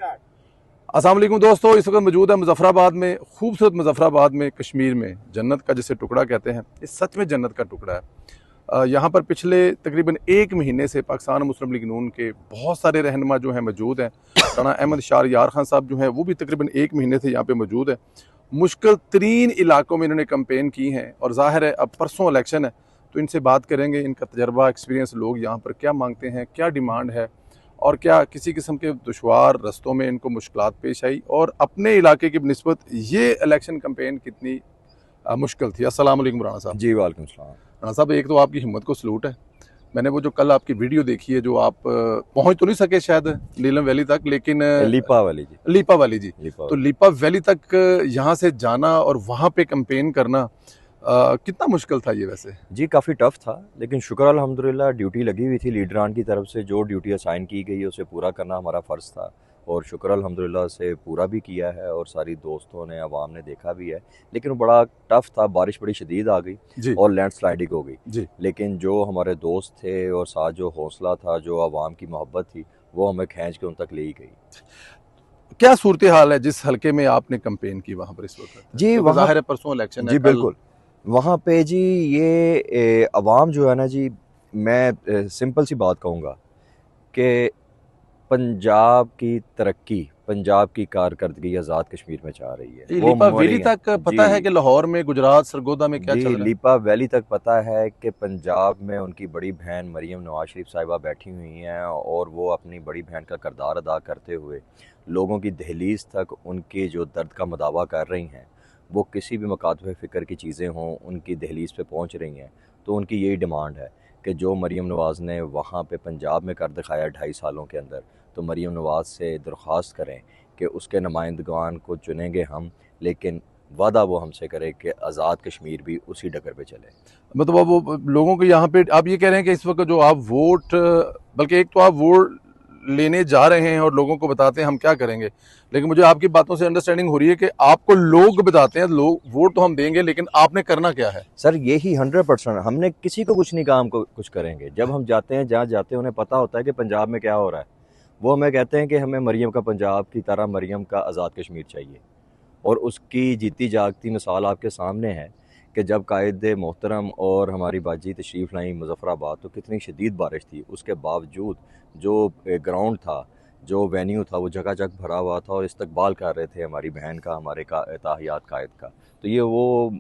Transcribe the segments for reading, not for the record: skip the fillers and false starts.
अस्सलाम वालेकुम दोस्तों, इस वक्त मौजूद है मुजफ्फराबाद में, खूबसूरत मुजफ्फराबाद में, कश्मीर में। जन्नत का जिसे टुकड़ा कहते हैं, ये सच में जन्नत का टुकड़ा है। यहाँ पर पिछले तकरीबन 1 महीने से पाकिस्तान मुस्लिम लीग नून के बहुत सारे रहनुमा जो हैं मौजूद हैं। राना अहमद शार यार खान साहब जो हैं वो भी तकरीबन 1 महीने से यहाँ पे मौजूद है। मुश्किल तरीन इलाकों में इन्होंने कैंपेन की हैं और जाहिर है अब परसों इलेक्शन है, तो इनसे बात करेंगे, इनका तजर्बा, एक्सपीरियंस, लोग यहाँ पर क्या मांगते हैं, क्या डिमांड है और क्या किसी किस्म के दुश्वार रस्तों में इनको मुश्किलात पेश आई और अपने इलाके की निस्बत ये इलेक्शन कैंपेन कितनी मुश्किल थी। अस्सलाम वालेकुम राना साहब। जी वालेकुम सलाम। राना साहब, एक तो आपकी हिम्मत को सलूट है। मैंने वो जो कल आपकी वीडियो देखी है, जो आप पहुंच तो नहीं सके शायद नीलम वैली तक, लेकिन लीपा वाली जी। लीपा वैली जी। तो लीपा वैली तक यहाँ से जाना और वहाँ पे कैंपेन करना कितना मुश्किल था ये? वैसे जी काफ़ी टफ था, लेकिन शुक्र अल्हम्दुलिल्लाह ड्यूटी लगी हुई थी लीडरान की तरफ से। जो ड्यूटी असाइन की गई है उसे पूरा करना हमारा फ़र्ज़ था और शुक्र अल्हम्दुलिल्लाह से पूरा भी किया है और सारी दोस्तों ने, अवाम ने देखा भी है। लेकिन वो बड़ा टफ था, बारिश बड़ी शदीद आ गई और लैंडस्लाइडिंग हो गई। लेकिन जो हमारे दोस्त थे और साथ जो हौसला था, जो अवाम की मोहब्बत थी, वो हमें खींच के उन तक ले ही गई। क्या सूरत हाल है जिस हल्के में आपने कैंपेन की वहाँ पर इस वक्त? जी वहाँ जाहिर है परसों इलेक्शन है। जी बिल्कुल। वहाँ पे जी ये अवाम जो है ना जी, मैं सिंपल सी बात कहूँगा कि पंजाब की तरक्की, पंजाब की कारकर्दगी आज़ाद कश्मीर में चाह रही है। वो लीपा वैली तक पता है कि लाहौर में, गुजरात, सरगोदा में क्या चल रहा है? लीपा वैली तक पता है कि पंजाब में उनकी बड़ी बहन मरीम नवाज शरीफ साहिबा बैठी हुई हैं और वो अपनी बड़ी बहन का किरदार अदा करते हुए लोगों की दहलीज तक उनके जो दर्द का मदावा कर रही हैं। वो किसी भी मकातब फ़िक्र की चीज़ें हों, उनकी दहलीज पे पहुंच रही हैं। तो उनकी यही डिमांड है कि जो मरीम नवाज़ ने वहाँ पे पंजाब में कर दिखाया 2.5 सालों के अंदर, तो मरीम नवाज़ से दरख्वास्त करें कि उसके नुमाइंदगान को चुनेंगे हम, लेकिन वादा वो हमसे करे कि आज़ाद कश्मीर भी उसी डगर पे चले। मतलब वो लोगों को यहाँ पे आप ये कह रहे हैं कि इस वक्त जो आप वोट, बल्कि एक तो आप वोट लेने जा रहे हैं और लोगों को बताते हैं हम क्या करेंगे, लेकिन मुझे आपकी बातों से अंडरस्टैंडिंग हो रही है कि आपको लोग बताते हैं, लोग वोट तो हम देंगे लेकिन आपने करना क्या है? सर यही 100%। हमने किसी को कुछ नहीं कहा हम कुछ करेंगे। जब हम जाते हैं, जहाँ जाते हैं, उन्हें पता होता है कि पंजाब में क्या हो रहा है। वो हमें कहते हैं कि हमें मरीम का पंजाब की तरह मरीम का आज़ाद कश्मीर चाहिए। और उसकी जीती जागती मिसाल आपके सामने है कि जब कायद मोहतरम और हमारी बाजी तशरीफ़ लाई मुजफ्फराबाद, तो कितनी शदीद बारिश थी, उसके बावजूद जो ग्राउंड था, जो वेन्यू था, वो जगह जगह भरा हुआ था और इस्तकबाल कर रहे थे हमारी बहन का, हमारे ताहियात कायद का। तो ये वो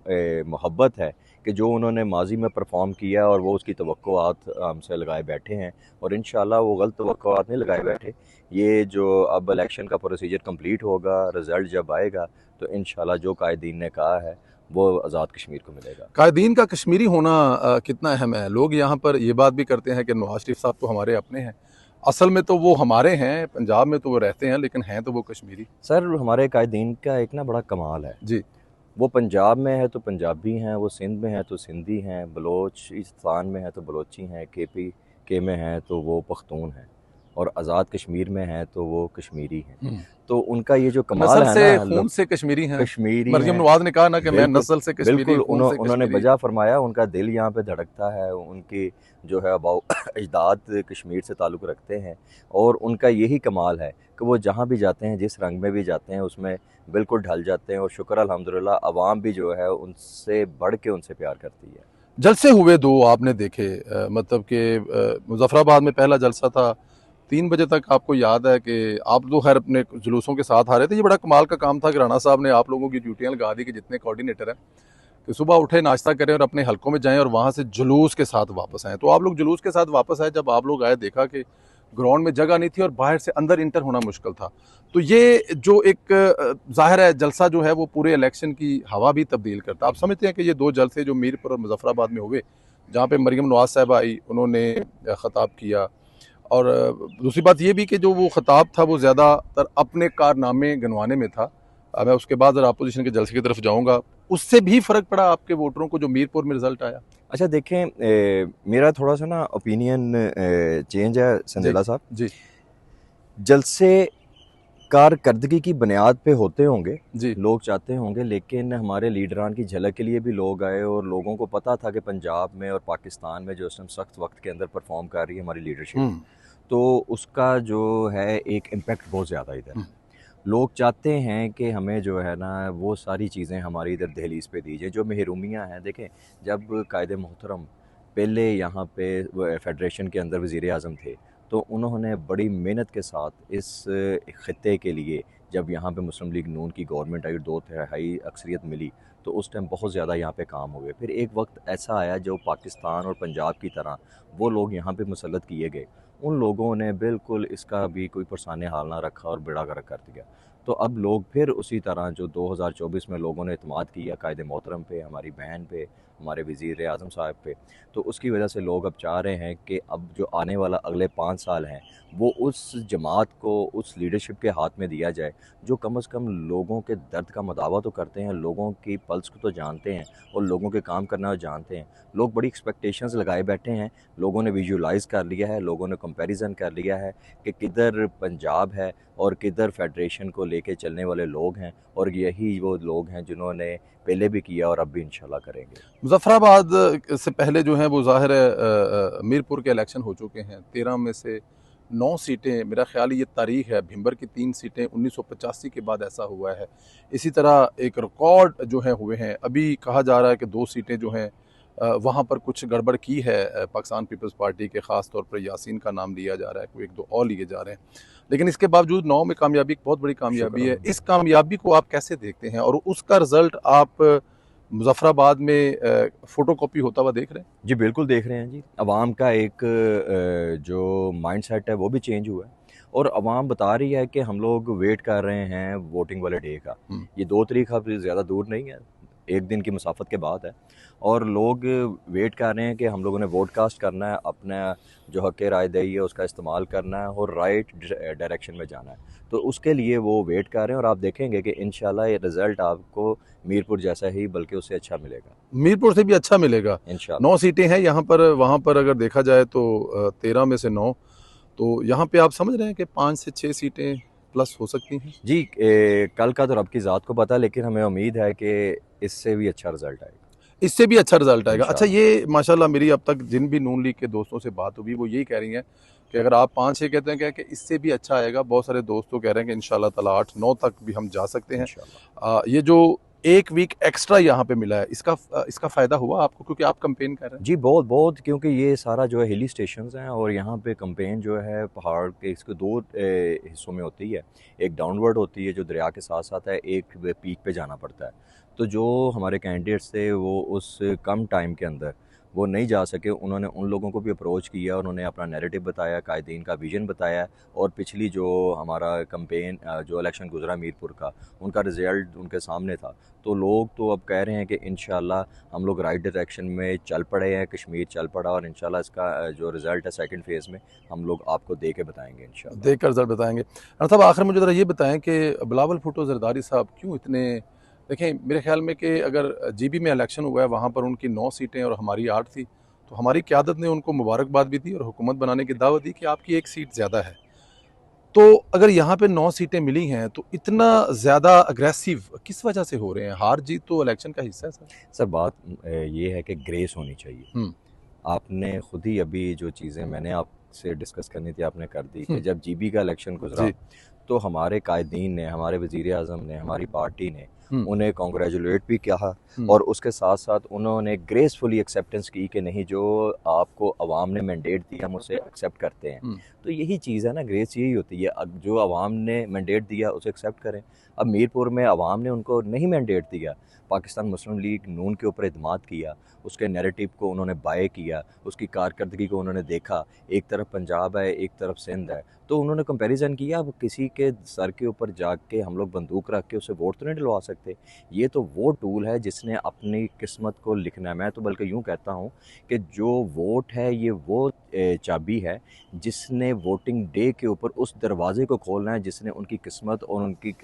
मोहब्बत है कि जो उन्होंने माजी में परफॉर्म किया और वो उसकी तवक्कुआत हमसे लगाए बैठे हैं और इंशाल्लाह वो गलत तवक्कुआत नहीं लगाए बैठे। ये जो अब इलेक्शन का प्रोसीजर कंप्लीट होगा, रिज़ल्ट जब आएगा, तो इंशाल्लाह जो कायदीन ने कहा है वो आज़ाद कश्मीर को मिलेगा। कायदीन का कश्मीरी होना कितना अहम है? लोग यहाँ पर ये बात भी करते हैं कि नवाज शरीफ साहब तो हमारे अपने हैं, असल में तो वो हमारे हैं, पंजाब में तो वो रहते हैं लेकिन हैं तो वो कश्मीरी। सर हमारे कायदीन का एक ना बड़ा कमाल है जी। वो पंजाब में है तो पंजाबी हैं, वो सिंध में है तो सिंधी हैं, बलोचिस्तान में है तो बलोची हैं, के में है तो वो पख्तून हैं और आज़ाद कश्मीर में है तो वो कश्मीरी हैं। तो उनका ये जो कमाल है ना, खून से कश्मीरी हैं। कश्मीरी मरियम नवाज ने कहा ना कि मैं नस्ल से कश्मीरी, बिल्कुल उन्होंने कश्मीरी। बजा फरमाया, उनका दिल यहाँ पे धड़कता है, उनकी जो है अजदाद कश्मीर से ताल्लुक़ रखते हैं और उनका यही कमाल है कि वो जहाँ भी जाते हैं, जिस रंग में भी जाते हैं, उसमें बिल्कुल ढल जाते हैं और शुक्र अल्हम्दुलिल्लाह अवाम भी जो है उनसे बढ़ के उनसे प्यार करती है। जलसे हुए 2 आपने देखे, मतलब कि मुजफ्फराबाद में पहला जलसा था 3 बजे तक। आपको याद है कि आप तो खैर अपने जुलूसों के साथ आ रहे थे। ये बड़ा कमाल का काम था कि राणा साहब ने आप लोगों की ड्यूटियाँ लगा दी कि जितने कोऑर्डिनेटर हैं कि सुबह उठे, नाश्ता करें और अपने हलकों में जाएं और वहाँ से जुलूस के साथ वापस आएँ। तो आप लोग जुलूस के साथ वापस आए। जब आप लोग आए, देखा कि ग्राउंड में जगह नहीं थी और बाहर से अंदर इंटर होना मुश्किल था। तो ये जो एक ज़ाहिर है जलसा जो है वो पूरे इलेक्शन की हवा भी तब्दील करता है। आप समझते हैं कि ये 2 जलसे जो मीरपुर और मुजफ्फराबाद में हुए, जहाँ पे मरियम नवाज साहिबा आई, उन्होंने ख़ताब किया, और दूसरी बात ये भी कि जो वो ख़ताब था वो ज़्यादातर अपने कारनामे गिनवाने में था। मैं उसके बाद ज़रा अपोजिशन के जलसे की तरफ जाऊँगा, उससे भी फ़र्क पड़ा आपके वोटरों को जो मीरपुर में रिजल्ट आया? अच्छा देखें, मेरा थोड़ा सा ना ओपिनियन चेंज है संदेला साहब जी। जलसे कारकर्दगी की बुनियाद पे होते होंगे जी। लोग चाहते होंगे, लेकिन हमारे लीडरान की झलक के लिए भी लोग आए और लोगों को पता था कि पंजाब में और पाकिस्तान में जो इस सख्त वक्त के अंदर परफॉर्म कर रही है हमारी लीडरशिप, तो उसका जो है एक इम्पैक्ट बहुत ज़्यादा इधर है। लोग चाहते हैं कि हमें जो है ना वो सारी चीज़ें हमारी इधर दहलीज़ पे दी जाए, जो महरूमियाँ हैं। देखें, जब कायदे मोहतरम पहले यहाँ पे फेडरेशन के अंदर वज़ीर आज़म थे, तो उन्होंने बड़ी मेहनत के साथ इस ख़ित्ते के लिए, जब यहाँ पे मुस्लिम लीग नून की गवर्नमेंट आई, 2/3 अक्सरियत मिली, तो उस टाइम बहुत ज़्यादा यहाँ पे काम हो गए। फिर एक वक्त ऐसा आया जो पाकिस्तान और पंजाब की तरह वो लोग यहाँ पे मुसल्लत किए गए। उन लोगों ने बिल्कुल इसका भी कोई पुरसाने हाल ना रखा और बेड़ा गर्क कर दिया। तो अब लोग फिर उसी तरह जो 2024 में लोगों ने इत्मीद किया कायदे मोहतरम पे, हमारी बहन पे, हमारे वज़ीर आज़म साहब पे, तो उसकी वजह से लोग अब चाह रहे हैं कि अब जो आने वाला अगले 5 साल हैं, वो उस जमात को, उस लीडरशिप के हाथ में दिया जाए, जो कम से कम लोगों के दर्द का मदावा तो करते हैं, लोगों की पल्स को तो जानते हैं और लोगों के काम करना जानते हैं। लोग बड़ी एक्सपेक्टेशंस लगाए बैठे हैं, लोगों ने विजुअलाइज़ कर लिया है, लोगों ने कंपैरिज़न कर लिया है कि किधर पंजाब है और किधर फेडरेशन को लेके चलने वाले लोग हैं, और यही वो लोग हैं जिन्होंने पहले भी किया और अब भी इंशाल्लाह करेंगे। मुजफ्फराबाद से पहले जो है वो ज़ाहिर है मीरपुर के इलेक्शन हो चुके हैं। 13 में से 9 सीटें, मेरा ख्याल ये तारीख है, भिंबर की 3 सीटें 1985 के बाद ऐसा हुआ है। इसी तरह एक रिकॉर्ड जो है हुए हैं। अभी कहा जा रहा है कि 2 सीटें जो हैं वहाँ पर कुछ गड़बड़ की है पाकिस्तान पीपल्स पार्टी के, ख़ास तौर पर यासीन का नाम लिया जा रहा है, कोई 1-2 और लिए जा रहे हैं। लेकिन इसके बावजूद 9 में कामयाबी एक बहुत बड़ी कामयाबी है। इस कामयाबी को आप कैसे देखते हैं और उसका रिज़ल्ट आप मुज़फ़्फ़राबाद में फ़ोटोकॉपी होता हुआ देख रहे हैं? जी, बिल्कुल देख रहे हैं जी। अवाम का एक जो माइंडसेट है वो भी चेंज हुआ है, और अवाम बता रही है कि हम लोग वेट कर रहे हैं वोटिंग वाले डे का। हुँ। ये 2 तारीख अब ज़्यादा दूर नहीं है, 1 दिन की मुसाफत के बाद है, और लोग वेट कर रहे हैं कि हम लोगों ने वोट कास्ट करना है, अपना जो हक़ राय दही है उसका इस्तेमाल करना है और राइट डायरेक्शन में जाना है। तो उसके लिए वो वेट कर रहे हैं, और आप देखेंगे कि इंशाल्लाह ये रिज़ल्ट आपको मीरपुर जैसा ही बल्कि उससे अच्छा मिलेगा, मीरपुर से भी अच्छा मिलेगा। इंशाल्लाह। 9 सीटें हैं यहाँ पर, वहाँ पर अगर देखा जाए तो 13 में से 9, तो यहाँ पे आप समझ रहे हैं कि 5 से 6 सीटें प्लस हो सकती हैं? जी, कल का तो रब की ज़ात को पता, लेकिन हमें उम्मीद है कि इससे भी अच्छा रिज़ल्ट आएगा, इससे भी अच्छा रिज़ल्ट आएगा। अच्छा, इंशाल्लाह। ये माशाल्लाह मेरी अब तक जिन भी नून लीग के दोस्तों से बात हुई, वो यही कह रही हैं कि अगर आप 5-6 कहते हैं क्या कि इससे भी अच्छा आएगा। बहुत सारे दोस्त तो कह रहे हैं कि इंशाल्लाह ताला 8-9 तक भी हम जा सकते हैं। इंशाल्लाह। ये जो 1 वीक एक्स्ट्रा यहाँ पे मिला है, इसका फ़ायदा हुआ आपको, क्योंकि आप कैंपेन कर रहे हैं? जी, बहुत-बहुत, क्योंकि ये सारा जो है हिली स्टेशंस हैं, और यहाँ पे कैंपेन जो है पहाड़ के इसके 2 हिस्सों में होती है। एक डाउनवर्ड होती है जो दरिया के साथ-साथ है, एक पीक पे जाना पड़ता है। तो जो हमारे कैंडिडेट्स थे वो उस कम टाइम के अंदर वो नहीं जा सके, उन्होंने उन लोगों को भी अप्रोच किया, उन्होंने अपना नैरेटिव बताया, कायदीन का विज़न बताया, और पिछली जो हमारा कैंपेन जो इलेक्शन गुज़रा मीरपुर का, उनका रिज़ल्ट उनके सामने था। तो लोग तो अब कह रहे हैं कि इंशाल्लाह हम लोग राइट डायरेक्शन में चल पड़े हैं, कश्मीर चल पड़ा, और इंशाल्लाह इसका जो रिज़ल्ट है सेकंड फ़ेज़ में हम लोग आपको दे के बताएँगे इंशाल्लाह। देखकर रिज़ल्ट बताएँगे। डॉक्टर साहब, आखिर में मुझे ज़रा ये बताएँ कि बिलावल भुट्टो ज़रदारी साहब क्यों इतने, देखें मेरे ख़्याल में कि अगर जीबी में इलेक्शन हुआ है, वहाँ पर उनकी 9 सीटें और हमारी 8 थी, तो हमारी क़यादत ने उनको मुबारकबाद भी दी और हुकूमत बनाने की दावत दी कि आपकी 1 सीट ज़्यादा है। तो अगर यहाँ पे 9 सीटें मिली हैं, तो इतना ज़्यादा अग्रेसिव किस वजह से हो रहे हैं? हार-जीत तो इलेक्शन का हिस्सा है सर। सर, बात ये है कि ग्रेस होनी चाहिए। हुँ, आपने खुद ही अभी जो चीज़ें मैंने आपसे डिस्कस करनी थी आपने कर दी, कि हुँ, जब जीबी का इलेक्शन गुज़रा, जी, तो हमारे कायदीन ने, हमारे वज़ीर आज़म ने, हमारी पार्टी ने हुँ, उन्हें कॉन्ग्रेचुलेट भी किया, हुँ, और उसके साथ-साथ उन्होंने ग्रेसफुली एक्सेप्टेंस की कि नहीं, जो आपको अवाम ने मैंडेट दिया हम उसे एक्सेप्ट करते हैं। हुँ, तो यही चीज़ है ना, ग्रेस यही होती है, अब जो अवाम ने मैंडेट दिया उसे एक्सेप्ट करें। अब मीरपुर में अवाम ने उनको नहीं मैंडेट दिया, पाकिस्तान मुस्लिम लीग नून के ऊपर इत्मीद किया, उसके नैरेटिव को उन्होंने बाय किया, उसकी कारकर्दगी को उन्होंने देखा, एक तरफ पंजाब है, एक तरफ सिंध है, तो उन्होंने कंपैरिज़न किया। अब किसी के सर के ऊपर जाके हम लोग बंदूक रख के उसे वोट तो नहीं दिलवा सकते। ये तो वो टूल है जिसने अपनी किस्मत को लिखना है। मैं तो बल्कि यूँ कहता हूँ कि जो वोट है ये वो चाबी है जिसने वोटिंग डे के ऊपर उस दरवाज़े को खोलना है, जिसने उनकी किस्मत और उनकी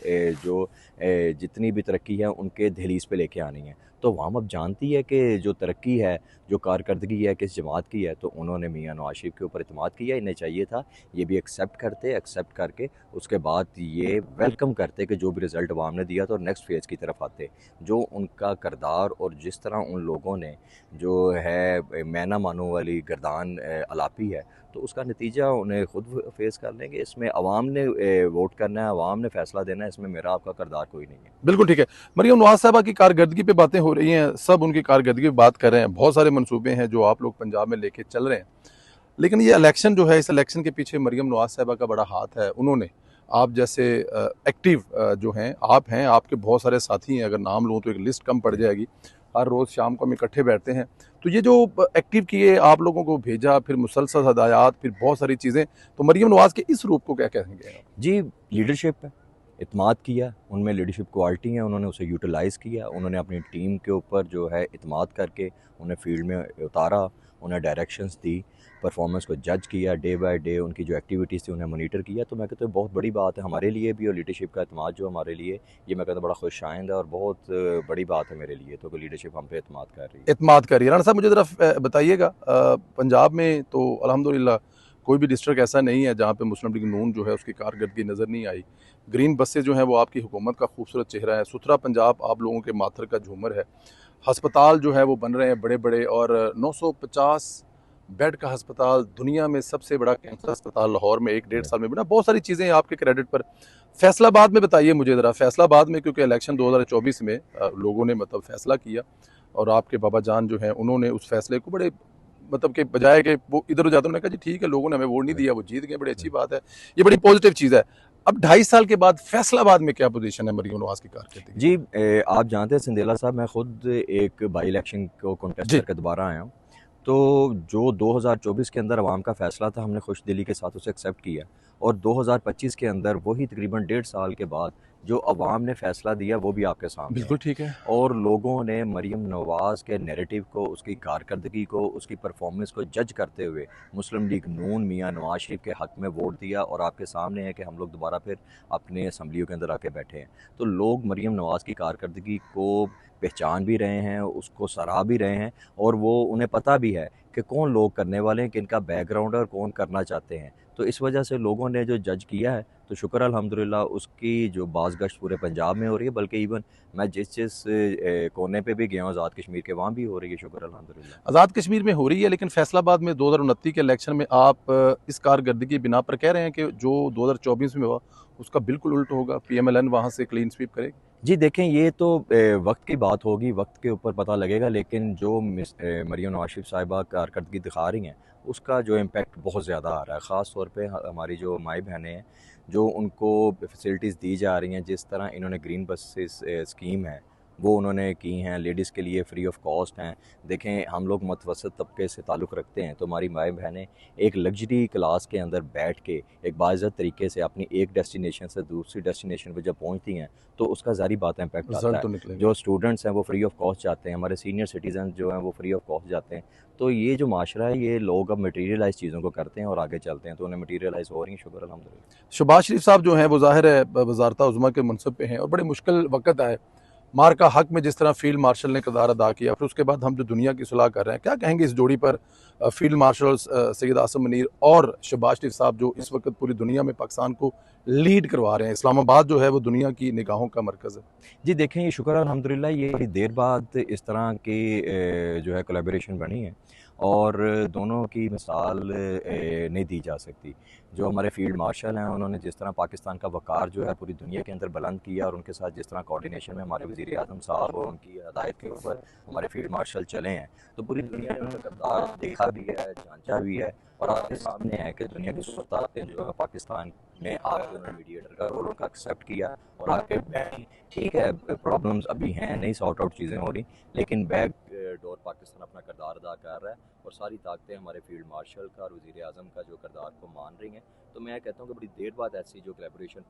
जो जितनी भी तरक्की है उनके दहलीज़ पे लेके आनी है। तो अवाम अब जानती है कि जो तरक्की है, जो कारकर्दगी है किस जमात की है, तो उन्होंने मियाँ नवाज़ शरीफ के ऊपर इत्मीद किया। इन्हें चाहिए था ये भी एक्सेप्ट करते, एक्सेप्ट करके उसके बाद ये वेलकम करते कि जो भी रिज़ल्ट अवाम ने दिया, तो नेक्स्ट फेज़ की तरफ आते। जो उनका किरदार और जिस तरह उन लोगों ने जो है मैना मानो वाली गर्दान अलापी है, तो उसका नतीजा उन्हें खुद फेस कर लेंगे। इसमें अवाम ने वोट करना है, अवाम ने फैसला देना है, इसमें मेरा आपका किरदार कोई नहीं है। बिल्कुल ठीक है। मरियम नवाज साहबा की कारकर्दगी पे बातें हो रही हैं, सब उनकी कारकर्दगी पे बात कर रहे हैं, बहुत सारे मंसूबे हैं जो आप लोग पंजाब में लेके चल रहे हैं, लेकिन ये इलेक्शन जो है, इस इलेक्शन के पीछे मरियम नवाज साहबा का बड़ा हाथ है। उन्होंने आप जैसे एक्टिव जो हैं, आपके बहुत सारे साथी हैं, अगर नाम लूँ तो एक लिस्ट कम पड़ जाएगी। हर रोज़ शाम को हम इकट्ठे बैठते हैं, तो ये जो एक्टिव किए, आप लोगों को भेजा, फिर मुसलसल हदायत, फिर बहुत सारी चीज़ें, तो मरियम नवाज के इस रूप को क्या कहेंगे? जी, लीडरशिप है, इत्मीनान किया, उनमें लीडरशिप क्वालिटी है, उन्होंने उसे यूटिलाइज़ किया, उन्होंने अपनी टीम के ऊपर जो है इत्मीनान करके उन्हें फील्ड में उतारा, उन्हें डायरेक्शंस दी, परफॉर्मेंस को जज किया, डे बाय डे उनकी जो एक्टिविटीज़ थी उन्हें मॉनिटर किया। तो मैं कहता हूँ बहुत बड़ी बात है हमारे लिए भी, और लीडरशिप का इत्मीनान जो हमारे लिए, ये मैं कहता हूँ बड़ा खुशाइंद है और बहुत बड़ी बात है मेरे लिए, तो कि लीडरशिप हम पे इत्मीनान कर रही है। इत्मीनान करिए। राणा साहब मुझे ज़रा बताइएगा, पंजाब में तो अल्हम्दुलिल्लाह कोई भी डिस्ट्रिक्ट ऐसा नहीं है जहाँ पे मुस्लिम लीग नून जो है उसकी कारकर्दगी नज़र नहीं आई। ग्रीन बसें जो हैं वो आपकी हुकूमत का खूबसूरत चेहरा है, सुथरा पंजाब आप लोगों के माथर का झूमर है। अस्पताल जो है वो बन रहे हैं बड़े-बड़े, और 950 बेड का अस्पताल, दुनिया में सबसे बड़ा कैंसर अस्पताल लाहौर में 1 डेढ़ साल में बना। बहुत सारी चीज़ें आपके क्रेडिट पर। फैसलाबाद में बताइए मुझे ज़रा, फैसलाबाद में क्योंकि इलेक्शन 2024 में लोगों ने मतलब फैसला किया, और आपके बाबा जान जो हैं उन्होंने उस फैसले को बड़े मतलब कि बजाय कि वो इधर उधर जाते, उन्होंने कहा जी ठीक है, लोगों ने हमें वोट नहीं दिया, वो जीत गए, बड़ी अच्छी बात है, ये बड़ी पॉजिटिव चीज़ है। अब 2.5 साल के बाद फैसलाबाद में क्या पोजीशन है मरियम नवाज की कारकर्दगी? जी, आप जानते हैं सिंदेला साहब, मैं खुद एक बाई इलेक्शन को कंटेस्ट जी करके दोबारा आया हूँ। तो जो 2024 के अंदर अवाम का फैसला था, हमने खुश दिली के साथ उसे एक्सेप्ट किया, और 2025 के अंदर वही तकरीबन 1.5 साल के बाद जो अवाम ने फैसला दिया वो भी आपके सामने है। बिल्कुल ठीक है। और लोगों ने मरियम नवाज़ के नैरेटिव को, उसकी कारकर्दगी को, उसकी परफॉर्मेंस को जज करते हुए मुस्लिम लीग नून मियाँ नवाज शरीफ के हक़ में वोट दिया, और आपके सामने है कि हम लोग दोबारा फिर अपने असम्बलियों के अंदर आके बैठे हैं। तो लोग मरियम नवाज़ की कारकर्दगी को पहचान भी रहे हैं, उसको सराह भी रहे हैं, और वो उन्हें पता भी है कि कौन लोग करने वाले हैं, किनका बैकग्राउंड है और कौन करना चाहते हैं। तो इस वजह से लोगों ने जो जज किया है, तो शुक्र अल्हम्दुलिल्लाह उसकी जो बाज़गश्त पूरे पंजाब में हो रही है, बल्कि इवन मैं जिस कोने पे भी गया हूँ आज़ाद कश्मीर के, वहाँ भी हो रही है, शुक्र अल्हम्दुलिल्लाह। आज़ाद कश्मीर में हो रही है, लेकिन फैसलाबाद में 2029 के इलेक्शन में आप इस कारकर्दगी की बिना पर कह रहे हैं कि जो 2024 में हुआ उसका बिल्कुल उल्ट होगा, पीएमएलएन वहाँ से क्लीन स्वीप करेगी। जी देखें, ये तो वक्त की बात होगी, वक्त के ऊपर पता लगेगा, लेकिन जो मरियम नवाज शरीफ साहिबा कारकर्दगी दिखा रही हैं, उसका जो इम्पेक्ट बहुत ज़्यादा आ रहा है। ख़ास तौर पे हमारी जो माई बहनें हैं, जो उनको फैसिलिटीज़ दी जा रही हैं, जिस तरह इन्होंने ग्रीन बसेस स्कीम है वो उन्होंने की हैं, लेडीज़ के लिए फ्री ऑफ कॉस्ट हैं। देखें, हम लोग मतवसत तबके से ताल्लुक़ रखते हैं, तो हमारी माई बहनें एक लग्जरी क्लास के अंदर बैठ के एक बाइज़्ज़त तरीके से अपनी एक डेस्टिनेशन से दूसरी डेस्टिनेशन पर जब पहुँचती हैं, तो उसका ज़ाहिर बात है इम्पैक्ट आता रिजल्ट तो है। निकलेगा। जो स्टूडेंट्स हैं वो फ्री ऑफ कॉस्ट जाते हैं, हमारे सीनियर सिटीज़न जो हैं वो फ्री ऑफ कॉस्ट जाते हैं। तो ये जो माशरा है, ये लोग अब मटीरियलाइज़ चीज़ों को करते हैं और आगे चलते हैं, तो उन्हें मटीरियलाइज़ हो रही हैं, शुक्र अल्हम्दुलिल्लाह। शहबाज शरीफ साहब जो हैं वो ज़ाहिर है वज़ारत उज़्मा के मनसब पे हैं, और बड़े मुश्किल वक़्त आए। मार का हक़ में जिस तरह फ़ील्ड मार्शल ने किरदार अदा किया, फिर उसके बाद हम जो दुनिया की सुलह कर रहे हैं, क्या कहेंगे इस जोड़ी पर? फ़ील्ड मार्शल सैयद आसिम मुनीर और शहबाज शरीफ साहब जो इस वक़्त पूरी दुनिया में पाकिस्तान को लीड करवा रहे हैं। इस्लामाबाद जो है वो दुनिया की निगाहों का मरकज़ है। जी देखें, ये शुक्र अल्हम्दुलिल्लाह, ये बड़ी देर बाद इस तरह की जो है कोलैबोरेशन बनी है, और दोनों की मिसाल नहीं दी जा सकती। जो हमारे फील्ड मार्शल हैं, उन्होंने जिस तरह पाकिस्तान का वक़ार जो है पूरी दुनिया के अंदर बुलंद किया, और उनके साथ जिस तरह कोऑर्डिनेशन में हमारे वज़ीर आज़म साहब और उनकी हदायत के ऊपर हमारे फील्ड मार्शल चले हैं, तो पूरी दुनिया ने उनका किरदार देखा भी है, जांचा भी है, और आपके सामने है कि दुनिया की सूरत जो है पाकिस्तान में आके उन्होंने मीडिएटर का रोल उनका एक्सेप्ट किया और आके बैठी। ठीक है, प्रॉब्लम्स अभी हैं, नहीं सॉर्ट आउट चीज़ें हो रही, लेकिन बैक डोर पाकिस्तान अपना किरदार अदा कर रहा है, और सारी ताकतें हमारे फील्ड मार्शल का और वज़ीर आज़म का जो किरदार को मान रही हैं। तो मैं कहता हूँ कि बड़ी देर बाद ऐसी जो कोलैबोरेशन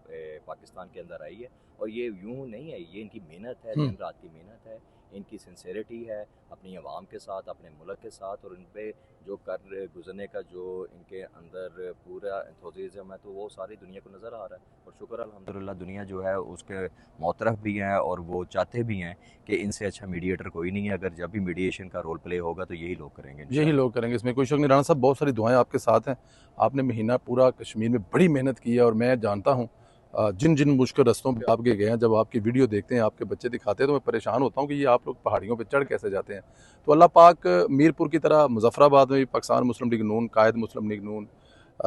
पाकिस्तान के अंदर आई है, और ये यूँ नहीं है, ये इनकी मेहनत है, दिन रात की मेहनत है, इनकी सिंसेरिटी है अपनी आवाम के साथ, अपने मुल्क के साथ, और इन पर जो कर गुजरने का जो इनके अंदर पूरा एंथुसियाज्म है, तो वो सारी दुनिया को नज़र आ रहा है। और शुक्र अल्हम्दुलिल्लाह, दुनिया जो है उसके मौतरफ भी हैं, और वो चाहते भी हैं कि इनसे अच्छा मीडिएटर कोई नहीं है। अगर जब भी मीडिएशन का रोल प्ले होगा तो यही लोग करेंगे यही इंशाअल्लाह। लोग करेंगे, इसमें कोई शक नहीं। राणा साहब बहुत सारी दुआएं आपके साथ हैं, आपने महीना पूरा कश्मीर में बड़ी मेहनत की है, और मैं जानता हूँ जिन जिन मुश्किल रस्तों पे आपके गए हैं, जब आपकी वीडियो देखते हैं, आपके बच्चे दिखाते हैं, तो मैं परेशान होता हूँ कि ये आप लोग पहाड़ियों पे चढ़ कैसे जाते हैं। तो अल्लाह पाक मीरपुर की तरह मुजफ्फराबाद में भी पाकिस्तान मुस्लिम लीग नून, कायद मुस्लिम लीग नून,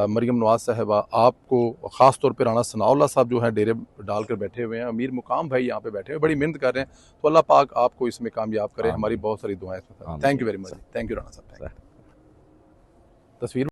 मरियम नवाज साहिबा, आपको ख़ास तौर पे राना सनाउल्लाह साहब जो हैं डेरे डाल कर बैठे हुए हैं, अमीर मुकाम भाई यहाँ पे बैठे हुए बड़ी मेहनत कर रहे हैं। तो अल्लाह पाक आपको इसमें कामयाब करे। हमारी आमीन बहुत सारी दुआएं। आमीन thank you very much. Thank you Rana साहब। सर। तस्वीर